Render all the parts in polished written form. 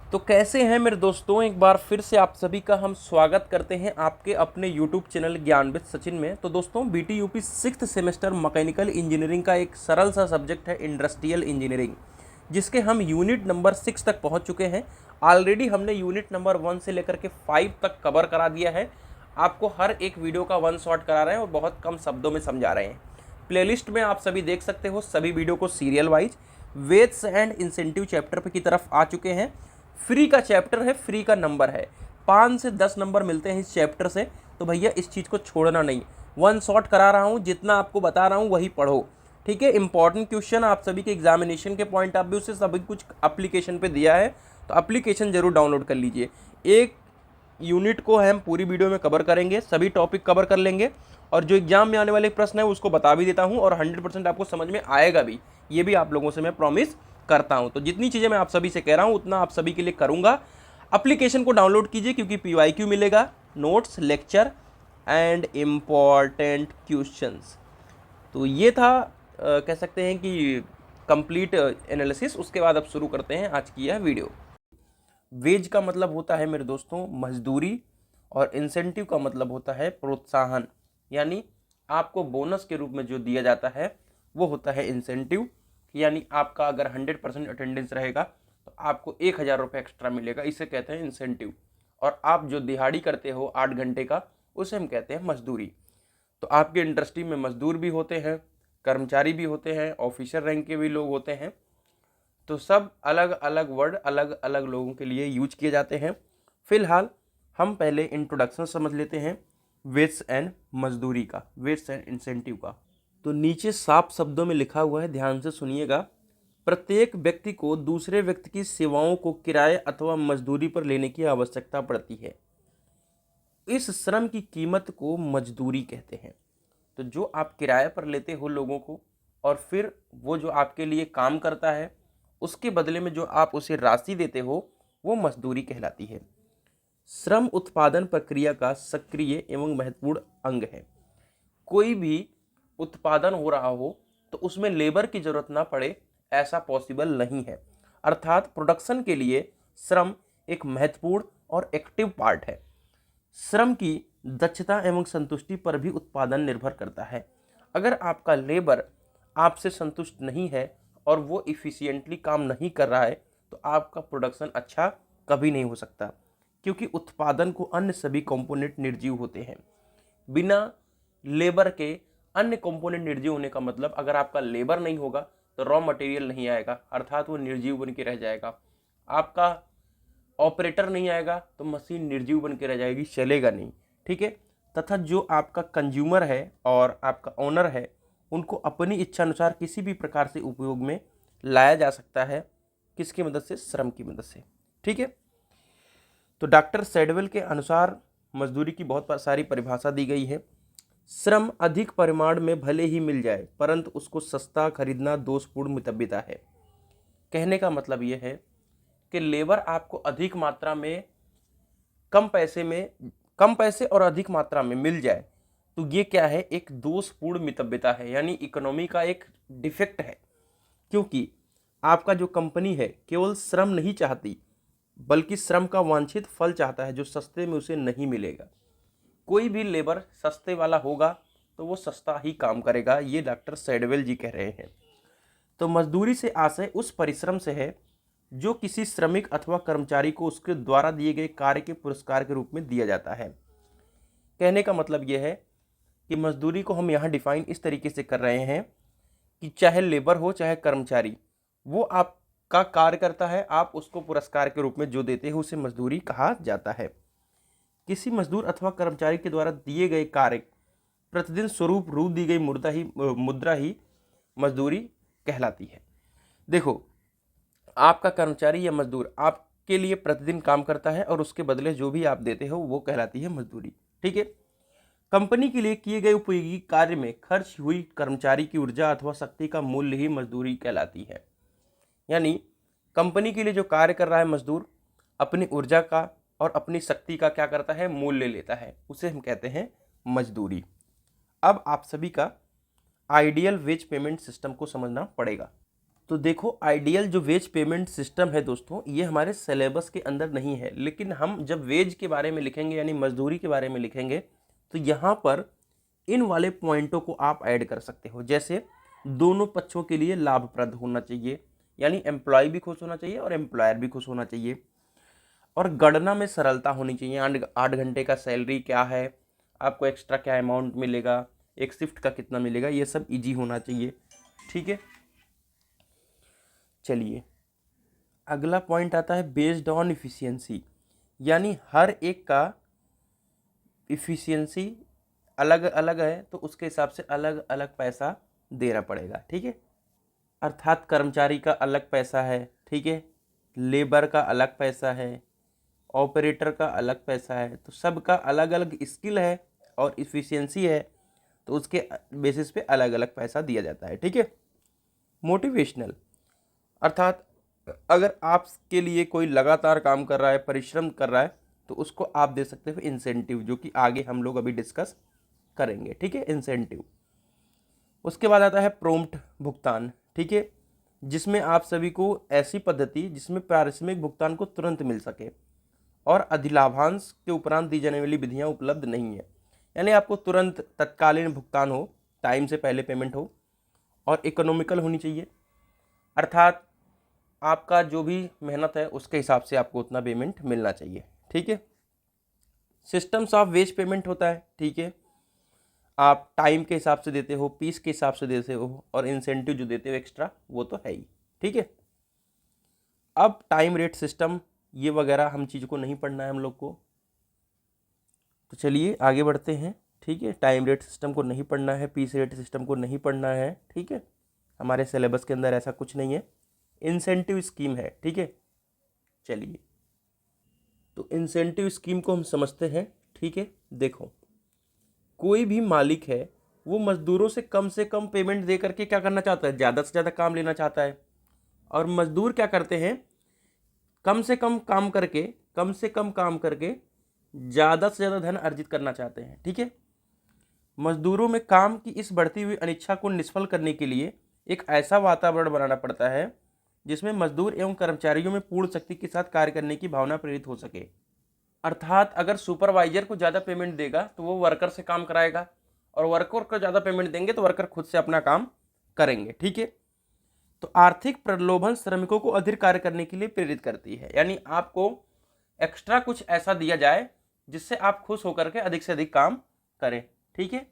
तो कैसे हैं मेरे दोस्तों, एक बार फिर से आप सभी का हम स्वागत करते हैं आपके अपने YouTube चैनल ज्ञानविद सचिन में। तो दोस्तों, BT UP sixth semester mechanical engineering का एक सरल सा सब्जेक्ट है इंडस्ट्रियल इंजीनियरिंग, जिसके हम यूनिट नंबर 6 तक पहुंच चुके हैं। ऑलरेडी हमने यूनिट नंबर 1 से लेकर के 5 तक कवर करा दिया है। आपको हर एक वीडियो का वन शॉट करा रहे हैं और बहुत कम शब्दों में समझा रहे हैं। प्लेलिस्ट में आप सभी देख सकते हो, सभी वीडियो को serial wise weights and incentive chapter की तरफ आ चुके हैं। फ्री का चैप्टर है, फ्री का नंबर है, 5 से 10 नंबर मिलते हैं इस चैप्टर से। तो भैया इस चीज़ को छोड़ना नहीं, वन शॉट करा रहा हूँ, जितना आपको बता रहा हूँ वही पढ़ो, ठीक है। इंपॉर्टेंट क्वेश्चन आप सभी के एग्जामिनेशन के पॉइंट ऑफ व्यू से सभी कुछ एप्लीकेशन पे दिया है, तो एप्लीकेशन जरूर डाउनलोड कर लीजिए। एक यूनिट को हम पूरी वीडियो में कवर करेंगे, सभी टॉपिक कवर कर लेंगे, और जो एग्जाम में आने वाले प्रश्न है उसको बता भी देता हूँ, और 100% आपको समझ में आएगा भी, ये भी आप लोगों से मैं प्रॉमिस करता हूँ। तो जितनी चीज़ें मैं आप सभी से कह रहा हूँ उतना आप सभी के लिए करूँगा। एप्लीकेशन को डाउनलोड कीजिए, क्योंकि PYQ मिलेगा, notes, lecture and important questions. तो ये था कह सकते हैं कि कंप्लीट एनालिसिस। उसके बाद अब शुरू करते हैं आज की यह वीडियो। वेज का मतलब होता है मेरे दोस्तों मजदूरी, और इंसेंटिव का मतलब होता है प्रोत्साहन, यानी आपको बोनस के रूप में जो दिया जाता है वो होता है इंसेंटिव। यानी आपका अगर 100% अटेंडेंस रहेगा तो आपको 1,000 रुपये एक्स्ट्रा मिलेगा, इसे कहते हैं इंसेंटिव। और आप जो दिहाड़ी करते हो 8 घंटे का, उसे हम कहते हैं मजदूरी। तो आपके इंडस्ट्री में मजदूर भी होते हैं, कर्मचारी भी होते हैं, ऑफिसर रैंक के भी लोग होते हैं। तो सब अलग अलग वर्ड अलग अलग लोगों के लिए यूज किए जाते हैं। फिलहाल हम पहले इंट्रोडक्शन समझ लेते हैं वेट्स एंड मजदूरी का, वेट्स एंड इंसेंटिव का। तो नीचे साफ शब्दों में लिखा हुआ है, ध्यान से सुनिएगा। प्रत्येक व्यक्ति को दूसरे व्यक्ति की सेवाओं को किराए अथवा मजदूरी पर लेने की आवश्यकता पड़ती है। इस श्रम की कीमत को मजदूरी कहते हैं। तो जो आप किराए पर लेते हो लोगों को, और फिर वो जो आपके लिए काम करता है, उसके बदले में जो आप उसे राशि देते हो, वो मजदूरी कहलाती है। श्रम उत्पादन प्रक्रिया का सक्रिय एवं महत्वपूर्ण अंग है। कोई भी उत्पादन हो रहा हो तो उसमें लेबर की जरूरत ना पड़े, ऐसा पॉसिबल नहीं है। अर्थात प्रोडक्शन के लिए श्रम एक महत्वपूर्ण और एक्टिव पार्ट है। श्रम की दक्षता एवं संतुष्टि पर भी उत्पादन निर्भर करता है। अगर आपका लेबर आपसे संतुष्ट नहीं है और वो इफ़िशिएंटली काम नहीं कर रहा है, तो आपका प्रोडक्शन अच्छा कभी नहीं हो सकता, क्योंकि उत्पादन को अन्य सभी कंपोनेंट निर्जीव होते हैं। बिना लेबर के अन्य कंपोनेंट निर्जीव होने का मतलब, अगर आपका लेबर नहीं होगा तो रॉ मटेरियल नहीं आएगा, अर्थात वो निर्जीव बन के रह जाएगा। आपका ऑपरेटर नहीं आएगा तो मशीन निर्जीव बन के रह जाएगी, चलेगा नहीं, ठीक है। तथा जो आपका कंज्यूमर है और आपका ओनर है, उनको अपनी इच्छा अनुसार किसी भी प्रकार से उपयोग में लाया जा सकता है, किसकी मदद से? श्रम की मदद से, ठीक है। तो डॉक्टर सैडवेल के अनुसार मजदूरी की बहुत सारी परिभाषा दी गई है। श्रम अधिक परिमाण में भले ही मिल जाए, परंतु उसको सस्ता खरीदना दोषपूर्ण मितव्यता है। कहने का मतलब यह है कि लेबर आपको अधिक मात्रा में, कम पैसे और अधिक मात्रा में मिल जाए, तो ये क्या है? एक दोषपूर्ण मितव्यता है, यानी इकोनॉमी का एक डिफेक्ट है। क्योंकि आपका जो कंपनी है केवल श्रम नहीं चाहती, बल्कि श्रम का वांछित फल चाहता है, जो सस्ते में उसे नहीं मिलेगा। कोई भी लेबर सस्ते वाला होगा तो वो सस्ता ही काम करेगा, ये डॉक्टर सैडवेल जी कह रहे हैं। तो मजदूरी से आशय उस परिश्रम से है जो किसी श्रमिक अथवा कर्मचारी को उसके द्वारा दिए गए कार्य के पुरस्कार के रूप में दिया जाता है। कहने का मतलब यह है कि मजदूरी को हम यहाँ डिफाइन इस तरीके से कर रहे हैं कि चाहे लेबर हो चाहे कर्मचारी, वो आपका कार्य करता है, आप उसको पुरस्कार के रूप में जो देते हो उसे मजदूरी कहा जाता है। किसी मजदूर अथवा कर्मचारी के द्वारा दिए गए कार्य प्रतिदिन स्वरूप रूप दी गई मुद्रा ही मजदूरी कहलाती है। देखो, आपका कर्मचारी या मजदूर आपके लिए प्रतिदिन काम करता है और उसके बदले जो भी आप देते हो वो कहलाती है मजदूरी, ठीक है। कंपनी के लिए किए गए उपयोगी कार्य में खर्च हुई कर्मचारी की ऊर्जा अथवा शक्ति का मूल्य ही मजदूरी कहलाती है। यानी कंपनी के लिए जो कार्य कर रहा है मजदूर, अपनी ऊर्जा का और अपनी शक्ति का क्या करता है? मूल्य लेता है, उसे हम कहते हैं मजदूरी। अब आप सभी का आइडियल वेज पेमेंट सिस्टम को समझना पड़ेगा। तो देखो, आइडियल जो वेज पेमेंट सिस्टम है दोस्तों, ये हमारे सिलेबस के अंदर नहीं है, लेकिन हम जब वेज के बारे में लिखेंगे यानी मजदूरी के बारे में लिखेंगे तो यहाँ पर इन वाले पॉइंटों को आप ऐड कर सकते हो। जैसे दोनों पक्षों के लिए लाभप्रद होना चाहिए, यानी एम्प्लॉय भी खुश होना चाहिए और एम्प्लॉयर भी खुश होना चाहिए, और गणना में सरलता होनी चाहिए। 8 घंटे का सैलरी क्या है, आपको एक्स्ट्रा क्या अमाउंट मिलेगा, एक शिफ्ट का कितना मिलेगा, ये सब इजी होना चाहिए। ठीक है, चलिए अगला पॉइंट आता है बेस्ड ऑन इफिशियंसी, यानी हर एक का इफिशियंसी अलग अलग है तो उसके हिसाब से अलग अलग पैसा देना पड़ेगा। ठीक है, अर्थात कर्मचारी का अलग पैसा है, ठीक है, लेबर का अलग पैसा है, ऑपरेटर का अलग पैसा है, तो सबका अलग अलग स्किल है और इफिशियंसी है, तो उसके बेसिस पे अलग अलग पैसा दिया जाता है। ठीक है, मोटिवेशनल, अर्थात अगर आपके लिए कोई लगातार काम कर रहा है, परिश्रम कर रहा है, तो उसको आप दे सकते हो इंसेंटिव, जो कि आगे हम लोग अभी डिस्कस करेंगे। ठीक है, इंसेंटिव। उसके बाद आता है प्रोम्प्ट भुगतान। ठीक है, जिसमें आप सभी को ऐसी पद्धति जिसमें पारिश्रमिक भुगतान को तुरंत मिल सके और अधिलाभांश के उपरांत दी जाने वाली विधियां उपलब्ध नहीं है, यानी आपको तुरंत तत्कालीन भुगतान हो, टाइम से पहले पेमेंट हो, और इकोनॉमिकल होनी चाहिए, अर्थात आपका जो भी मेहनत है उसके हिसाब से आपको उतना पेमेंट मिलना चाहिए। ठीक है, सिस्टम्स ऑफ वेज पेमेंट होता है। ठीक है, आप टाइम के हिसाब से देते हो, पीस के हिसाब से देते हो, और इंसेंटिव जो देते हो एक्स्ट्रा वो तो है ही। ठीक है, अब टाइम रेट सिस्टम ये वगैरह हम चीज़ को नहीं पढ़ना है हम लोग को, तो चलिए आगे बढ़ते हैं। ठीक है, टाइम रेट सिस्टम को नहीं पढ़ना है, पीस रेट सिस्टम को नहीं पढ़ना है। ठीक है, हमारे सिलेबस के अंदर ऐसा कुछ नहीं है, इंसेंटिव स्कीम है। ठीक है, चलिए तो इंसेंटिव स्कीम को हम समझते हैं। ठीक है, देखो कोई भी मालिक है वो मजदूरों से कम पेमेंट दे करके क्या करना चाहता है, ज़्यादा से ज़्यादा काम लेना चाहता है, और मजदूर क्या करते हैं, कम से कम काम करके ज़्यादा से ज़्यादा धन अर्जित करना चाहते हैं। ठीक है, मजदूरों में काम की इस बढ़ती हुई अनिच्छा को निष्फल करने के लिए एक ऐसा वातावरण बनाना पड़ता है जिसमें मजदूर एवं कर्मचारियों में पूर्ण शक्ति के साथ कार्य करने की भावना प्रेरित हो सके। अर्थात अगर सुपरवाइजर को ज़्यादा पेमेंट देगा तो वो वर्कर से काम कराएगा, और वर्कर को ज़्यादा पेमेंट देंगे तो वर्कर खुद से अपना काम करेंगे। ठीक है, तो आर्थिक प्रलोभन श्रमिकों को अधिक कार्य करने के लिए प्रेरित करती है, यानी आपको एक्स्ट्रा कुछ ऐसा दिया जाए जिससे आप खुश होकर के अधिक से अधिक काम करें। ठीक है,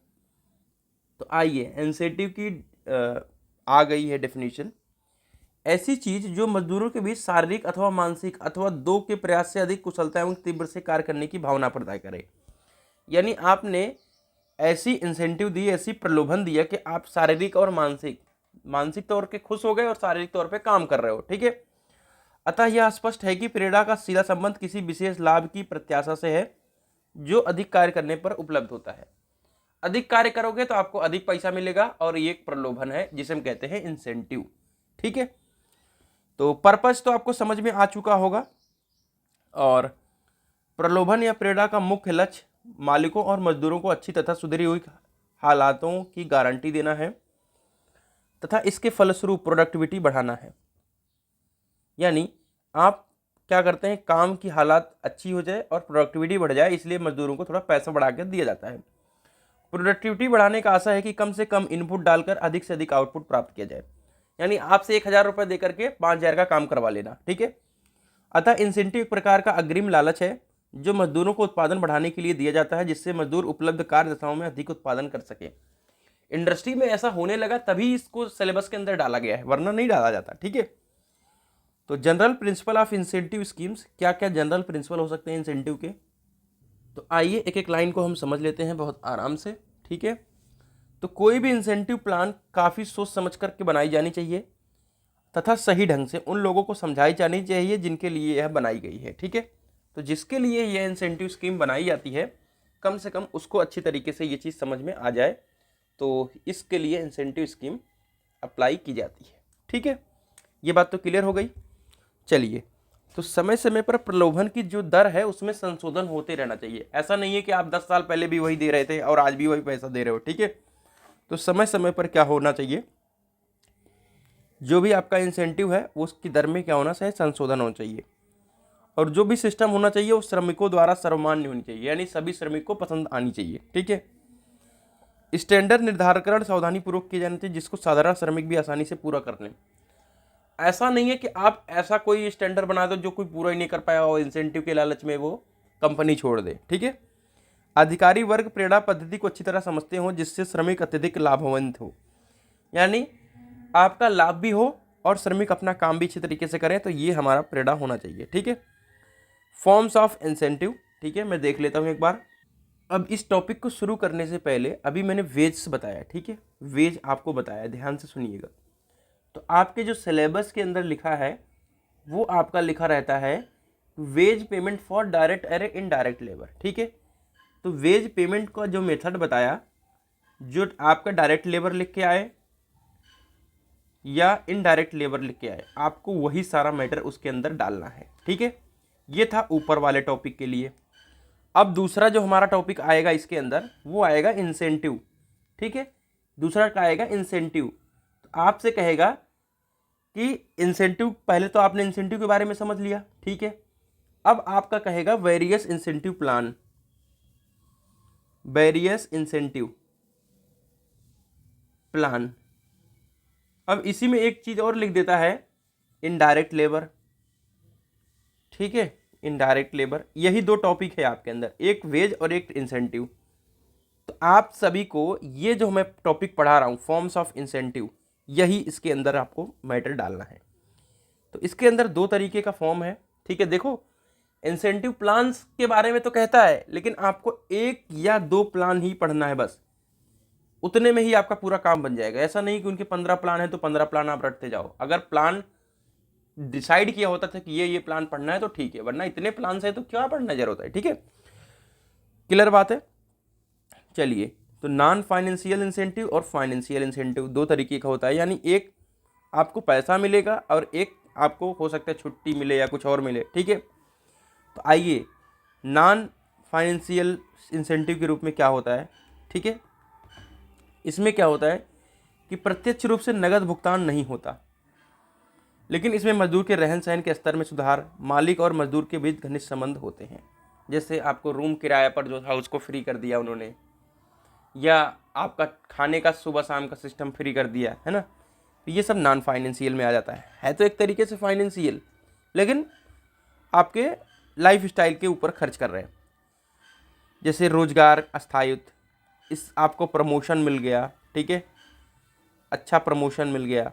तो आइए इंसेंटिव की आ गई है डेफिनेशन, ऐसी चीज जो मजदूरों के बीच शारीरिक अथवा मानसिक अथवा दो के प्रयास से अधिक कुशलता एवं तीव्र से कार्य करने की भावना प्रदान करे। यानी आपने ऐसी इंसेंटिव दी, ऐसी प्रलोभन दिया कि आप शारीरिक और मानसिक तौर पे खुश हो गए और शारीरिक तौर पे काम कर रहे हो। ठीक है, अतः यह स्पष्ट है कि प्रेरणा का सीधा संबंध किसी विशेष लाभ की प्रत्याशा से है जो अधिक कार्य करने पर उपलब्ध होता है। अधिक कार्य करोगे तो आपको अधिक पैसा मिलेगा, और ये एक प्रलोभन है जिसे हम कहते हैं इंसेंटिव। ठीक है, तो पर्पस तो आपको समझ में आ चुका होगा, और प्रलोभन या प्रेरणा का मुख्य लक्ष्य मालिकों और मजदूरों को अच्छी तथा सुधरी हुई हालातों की गारंटी देना है तथा इसके फलस्वरूप प्रोडक्टिविटी बढ़ाना है। यानी आप क्या करते हैं, काम की हालात अच्छी हो जाए और प्रोडक्टिविटी बढ़ जाए, इसलिए मजदूरों को थोड़ा पैसा बढ़ा कर दिया जाता है। प्रोडक्टिविटी बढ़ाने का आशा है कि कम से कम इनपुट डालकर अधिक से अधिक आउटपुट प्राप्त किया जाए, यानी आपसे 1000 रुपये दे करके 5000 का काम करवा लेना। ठीक है, अतः इंसेंटिव एक प्रकार का अग्रिम लालच है जो मजदूरों को उत्पादन बढ़ाने के लिए दिया जाता है, जिससे मजदूर उपलब्ध कार्य दशाओं में अधिक उत्पादन कर सके। इंडस्ट्री में ऐसा होने लगा तभी इसको सिलेबस के अंदर डाला गया है, वरना नहीं डाला जाता। ठीक है, तो general principle of incentive schemes, क्या क्या जनरल प्रिंसिपल हो सकते हैं इंसेंटिव के, तो आइए एक एक लाइन को हम समझ लेते हैं बहुत आराम से। ठीक है, तो कोई भी इंसेंटिव प्लान काफ़ी सोच समझ करके बनाई जानी चाहिए तथा सही ढंग से उन लोगों को समझाई जानी चाहिए जिनके लिए यह बनाई गई है। ठीक है, तो जिसके लिए यह इंसेंटिव स्कीम बनाई जाती है कम से कम उसको अच्छी तरीके से ये चीज़ समझ में आ जाए, तो इसके लिए इंसेंटिव स्कीम अप्लाई की जाती है। ठीक है, ये बात तो क्लियर हो गई। चलिए, तो समय समय पर प्रलोभन की जो दर है उसमें संशोधन होते रहना चाहिए। ऐसा नहीं है कि आप 10 साल पहले भी वही दे रहे थे और आज भी वही पैसा दे रहे हो। ठीक है, तो समय समय पर क्या होना चाहिए, जो भी आपका इंसेंटिव है वो उसकी दर में क्या होना चाहिए, संशोधन होना चाहिए। और जो भी सिस्टम होना चाहिए वो श्रमिकों द्वारा सर्वमान्य होनी चाहिए, यानी सभी श्रमिक को पसंद आनी चाहिए। ठीक है। स्टैंडर्ड निर्धारण सावधानी पूर्वक किए जाने चाहिए, जिसको साधारण श्रमिक भी आसानी से पूरा कर लें। ऐसा नहीं है कि आप ऐसा कोई स्टैंडर्ड बना दो जो कोई पूरा ही नहीं कर पाया और इंसेंटिव के लालच में वो कंपनी छोड़ दे। ठीक है। अधिकारी वर्ग प्रेरणा पद्धति को अच्छी तरह समझते हो, जिससे श्रमिक अत्यधिक लाभवान्वित हो, यानी आपका लाभ भी हो और श्रमिक अपना काम भी अच्छी तरीके से करें, तो ये हमारा प्रेरणा होना चाहिए। ठीक है। फॉर्म्स ऑफ इंसेंटिव, ठीक है, मैं देख लेता हूँ एक बार। अब इस टॉपिक को शुरू करने से पहले अभी मैंने वेज बताया, ठीक है, वेज आपको बताया, ध्यान से सुनिएगा। तो आपके जो सिलेबस के अंदर लिखा है वो आपका लिखा रहता है वेज पेमेंट फॉर डायरेक्ट और इनडायरेक्ट लेबर। ठीक है। तो वेज पेमेंट का जो मेथड बताया, जो आपका डायरेक्ट लेबर लिख के आए या इनडायरेक्ट लेबर लिख के आए, आपको वही सारा मैटर उसके अंदर डालना है। ठीक है। ये था ऊपर वाले टॉपिक के लिए। अब दूसरा जो हमारा टॉपिक आएगा इसके अंदर वो आएगा इंसेंटिव। ठीक है। दूसरा क्या आएगा, इंसेंटिव। तो आपसे कहेगा कि इंसेंटिव, पहले तो आपने इंसेंटिव के बारे में समझ लिया। ठीक है। अब आपका कहेगा various incentive plan, various incentive plan. अब इसी में एक चीज और लिख देता है, इनडायरेक्ट लेबर। ठीक है। इनडायरेक्ट लेबर, यही दो टॉपिक है आपके अंदर, एक वेज और एक इंसेंटिव। तो आप सभी को ये जो मैं टॉपिक पढ़ा रहा हूँ फॉर्म्स ऑफ इंसेंटिव, यही इसके अंदर आपको मैटर डालना है। तो इसके अंदर दो तरीके का फॉर्म है। ठीक है। देखो, इंसेंटिव प्लान्स के बारे में तो कहता है, लेकिन आपको एक या दो प्लान ही पढ़ना है बस, उतने में ही आपका पूरा काम बन जाएगा। ऐसा नहीं कि उनके 15 प्लान है तो 15 प्लान आप रटते जाओ। अगर प्लान डिसाइड किया होता था कि ये प्लान पढ़ना है तो ठीक है, वरना इतने प्लान है तो क्या पढ़ना जरूरत है। ठीक है। क्लियर बात है। चलिए, तो नॉन फाइनेंशियल इंसेंटिव और फाइनेंशियल इंसेंटिव दो तरीके का होता है, यानी एक आपको पैसा मिलेगा और एक आपको हो सकता है छुट्टी मिले या कुछ और मिले। ठीक है। तो आइए, नॉन फाइनेंशियल इंसेंटिव के रूप में क्या होता है। ठीक है। इसमें क्या होता है कि प्रत्यक्ष रूप से नगद भुगतान नहीं होता, लेकिन इसमें मजदूर के रहन सहन के स्तर में सुधार, मालिक और मजदूर के बीच घनिष्ठ संबंध होते हैं। जैसे आपको रूम किराए पर जो था उसको फ्री कर दिया उन्होंने, या आपका खाने का सुबह शाम का सिस्टम फ्री कर दिया है ना, तो ये सब नॉन फाइनेंशियल में आ जाता है तो एक तरीके से फाइनेंशियल, लेकिन आपके लाइफ स्टाइल के ऊपर खर्च कर रहे हैं। जैसे रोजगार स्थायित्व, इस आपको प्रमोशन मिल गया। ठीक है। अच्छा प्रमोशन मिल गया,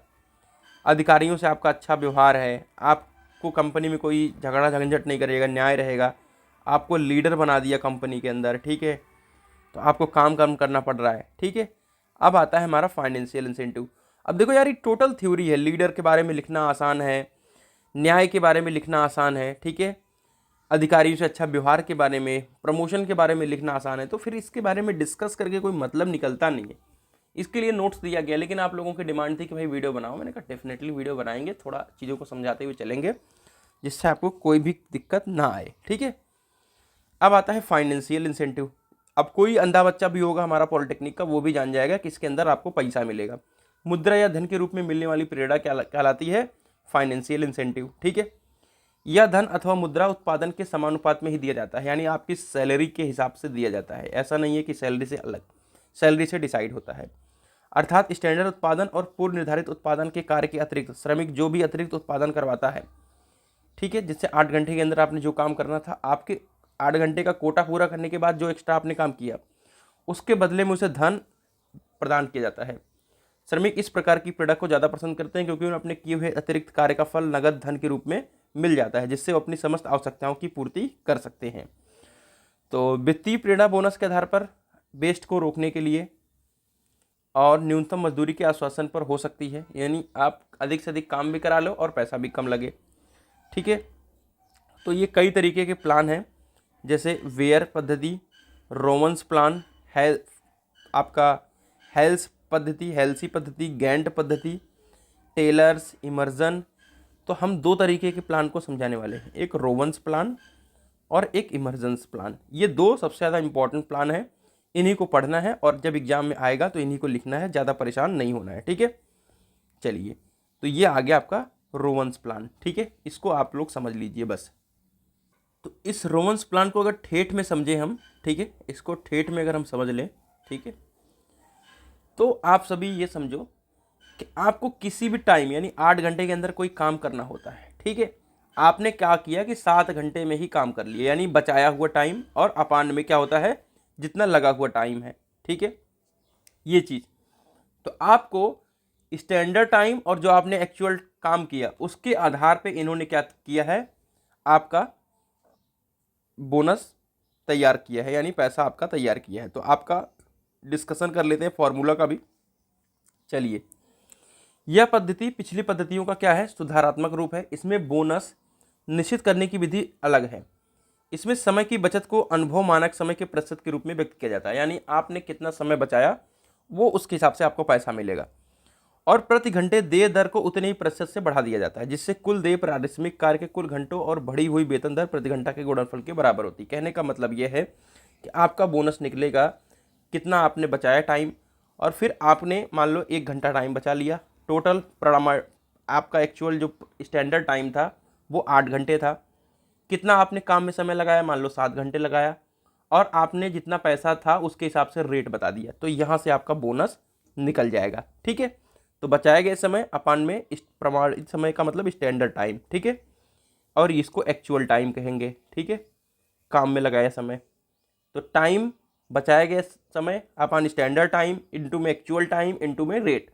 अधिकारियों से आपका अच्छा व्यवहार है, आपको कंपनी में कोई झगड़ा झंझट नहीं करेगा, न्याय रहेगा, आपको लीडर बना दिया कंपनी के अंदर। ठीक है। तो आपको काम कम करना पड़ रहा है। ठीक है। अब आता है हमारा फाइनेंशियल इंसेंटिव। अब देखो यार, ये टोटल थ्योरी है, लीडर के बारे में लिखना आसान है, न्याय के बारे में लिखना आसान है। ठीक है। अधिकारियों से अच्छा व्यवहार के बारे में, प्रमोशन के बारे में लिखना आसान है, तो फिर इसके बारे में डिस्कस करके कोई मतलब निकलता नहीं है। इसके लिए नोट्स दिया गया, लेकिन आप लोगों की डिमांड थी कि भाई वीडियो बनाओ। मैंने कहा डेफिनेटली वीडियो बनाएंगे, थोड़ा चीज़ों को समझाते हुए चलेंगे जिससे आपको कोई भी दिक्कत ना आए। ठीक है। अब आता है फाइनेंशियल इंसेंटिव। अब कोई अंधा बच्चा भी होगा हमारा पॉलिटेक्निक का, वो भी जान जाएगा कि इसके अंदर आपको पैसा मिलेगा। मुद्रा या धन के रूप में मिलने वाली प्रेरणा क्या कहलाती है, फाइनेंशियल इंसेंटिव। ठीक है। यह धन अथवा मुद्रा उत्पादन के समानुपात में ही दिया जाता है, यानी आपकी सैलरी के हिसाब से दिया जाता है। ऐसा नहीं है कि सैलरी से अलग, सैलरी से डिसाइड होता है। अर्थात स्टैंडर्ड उत्पादन और पूर्व निर्धारित उत्पादन के कार्य के अतिरिक्त श्रमिक जो भी अतिरिक्त उत्पादन करवाता है, ठीक है, जिससे 8 घंटे के अंदर आपने जो काम करना था, आपके 8 घंटे का कोटा पूरा करने के बाद जो एक्स्ट्रा आपने काम किया, उसके बदले में उसे धन प्रदान किया जाता है। श्रमिक इस प्रकार की प्रोडक्ट को ज़्यादा पसंद करते हैं क्योंकि उन्हें अपने किए हुए अतिरिक्त कार्य का फल नगद धन के रूप में मिल जाता है, जिससे वो अपनी समस्त आवश्यकताओं की पूर्ति कर सकते हैं। तो वित्तीय प्रेरणा बोनस के आधार पर वेस्ट को रोकने के लिए और न्यूनतम मजदूरी के आश्वासन पर हो सकती है, यानी आप अधिक से अधिक काम भी करा लो और पैसा भी कम लगे। ठीक है। तो ये कई तरीके के प्लान हैं, जैसे वेयर पद्धति, रोमन्स प्लान, आपका हेल्स पद्धति, हेल्सी पद्धति, गैंट पद्धति, टेलर्स, इमर्जन। तो हम दो तरीके के प्लान को समझाने वाले हैं, एक रोमन्स प्लान और एक इमर्जेंस प्लान। ये दो सबसे ज़्यादा इंपॉर्टेंट प्लान है, इन्हीं को पढ़ना है और जब एग्जाम में आएगा तो इन्हीं को लिखना है, ज़्यादा परेशान नहीं होना है। ठीक है। चलिए, तो ये आ गया आपका रोवंस प्लान। ठीक है, इसको आप लोग समझ लीजिए बस। तो इस रोवंस प्लान को अगर ठेठ में समझे हम, ठीक है, इसको ठेठ में अगर हम समझ लें, ठीक है, तो आप सभी ये समझो कि आपको किसी भी टाइम यानी 8 घंटे के अंदर कोई काम करना होता है। ठीक है, आपने क्या किया कि 7 घंटे में ही काम कर लिया, यानी बचाया हुआ टाइम और अपान में क्या होता है, जितना लगा हुआ टाइम है। ठीक है, ये चीज़ तो आपको स्टैंडर्ड टाइम और जो आपने एक्चुअल काम किया उसके आधार पे इन्होंने क्या किया है, आपका बोनस तैयार किया है, यानी पैसा आपका तैयार किया है। तो आपका डिस्कशन कर लेते हैं फॉर्मूला का भी। चलिए, यह पद्धति पिछली पद्धतियों का क्या है, सुधारात्मक रूप है। इसमें बोनस निश्चित करने की विधि अलग है। इसमें समय की बचत को अनुभव मानक समय के प्रतिशत के रूप में व्यक्त किया जाता है, यानी आपने कितना समय बचाया वो उसके हिसाब से आपको पैसा मिलेगा। और प्रति घंटे देय दर को उतने ही प्रतिशत से बढ़ा दिया जाता है, जिससे कुल देय पारिश्रमिक कार्य के कुल घंटों और बढ़ी हुई वेतन दर प्रति घंटा के गुणनफल के बराबर होती है। कहने का मतलब यह है कि आपका बोनस निकलेगा कितना आपने बचाया टाइम, और फिर आपने मान लो 1 घंटा टाइम बचा लिया, टोटल प्रमाण आपका एक्चुअल जो स्टैंडर्ड टाइम था वो 8 घंटे था। कितना आपने काम में समय लगाया, मान लो 7 घंटे लगाया, और आपने जितना पैसा था उसके हिसाब से रेट बता दिया, तो यहाँ से आपका बोनस निकल जाएगा। ठीक है, तो बचाया गया समय अपान में प्रमाणित समय का मतलब स्टैंडर्ड टाइम। ठीक है, और इसको एक्चुअल टाइम कहेंगे। ठीक है, काम में लगाया समय, तो टाइम बचाया गया समय अपान स्टैंडर्ड टाइम इंटू में एक्चुअल टाइम इंटू में रेट,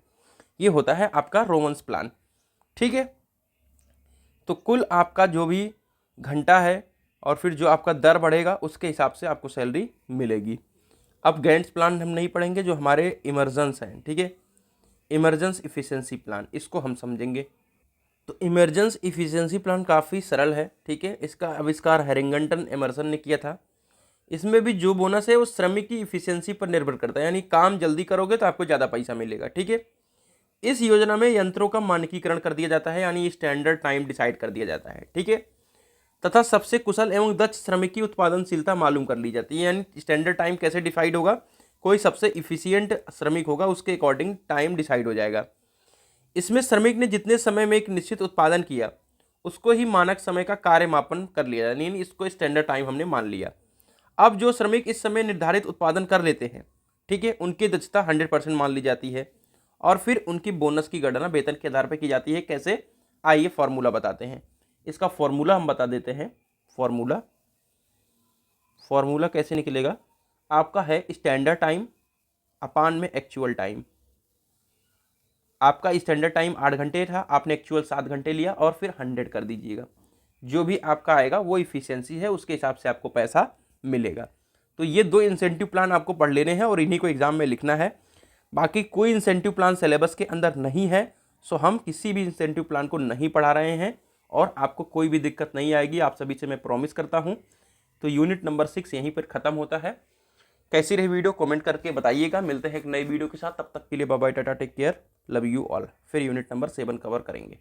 ये होता है आपका रोवंस प्लान। ठीक है, तो कुल आपका जो भी घंटा है और फिर जो आपका दर बढ़ेगा उसके हिसाब से आपको सैलरी मिलेगी। अब गैंट्स प्लान हम नहीं पढ़ेंगे, जो हमारे इमरजेंस हैं। ठीक है, इमरजेंस इफिशिएंसी प्लान, इसको हम समझेंगे। तो इमरजेंस इफिशिएंसी प्लान काफ़ी सरल है। ठीक है, इसका आविष्कार हैरिंगटन एमर्सन ने किया था। इसमें भी जो बोनस है वो श्रमिक की इफिशियंसी पर निर्भर करता है, यानी काम जल्दी करोगे तो आपको ज़्यादा पैसा मिलेगा। ठीक है, इस योजना में यंत्रों का मानकीकरण कर दिया जाता है, यानी स्टैंडर्ड टाइम डिसाइड कर दिया जाता है। ठीक है, तथा सबसे कुशल एवं दक्ष श्रमिक की उत्पादनशीलता मालूम कर ली जाती है। यानी स्टैंडर्ड टाइम कैसे डिसाइड होगा, कोई सबसे इफिशियंट श्रमिक होगा उसके अकॉर्डिंग टाइम डिसाइड हो जाएगा। इसमें श्रमिक ने जितने समय में एक निश्चित उत्पादन किया उसको ही मानक समय का कार्य मापन कर लिया, यानी इसको स्टैंडर्ड टाइम हमने मान लिया। अब जो श्रमिक इस समय निर्धारित उत्पादन कर लेते हैं, ठीक है, उनकी दक्षता 100% मान ली जाती है, और फिर उनकी बोनस की गणना वेतन के आधार पर की जाती है। कैसे, आइए फॉर्मूला बताते हैं। इसका फॉर्मूला हम बता देते हैं। फॉर्मूला कैसे निकलेगा, आपका है स्टैंडर्ड टाइम अपान में एक्चुअल टाइम। आपका स्टैंडर्ड टाइम 8 घंटे था, आपने एक्चुअल 7 घंटे लिया, और फिर 100 कर दीजिएगा। जो भी आपका आएगा वो इफिशियंसी है, उसके हिसाब से आपको पैसा मिलेगा। तो ये 2 इंसेंटिव प्लान आपको पढ़ लेने हैं और इन्हीं को एग्जाम में लिखना है। बाकी कोई इंसेंटिव प्लान सिलेबस के अंदर नहीं है, सो हम किसी भी इंसेंटिव प्लान को नहीं पढ़ा रहे हैं और आपको कोई भी दिक्कत नहीं आएगी, आप सभी से मैं प्रॉमिस करता हूँ। तो यूनिट नंबर 6 यहीं पर ख़त्म होता है। कैसी रही वीडियो कमेंट करके बताइएगा। मिलते हैं एक नई वीडियो के साथ, तब तक के लिए bye bye, tata, take care, love you all. फिर यूनिट नंबर 7 कवर करेंगे।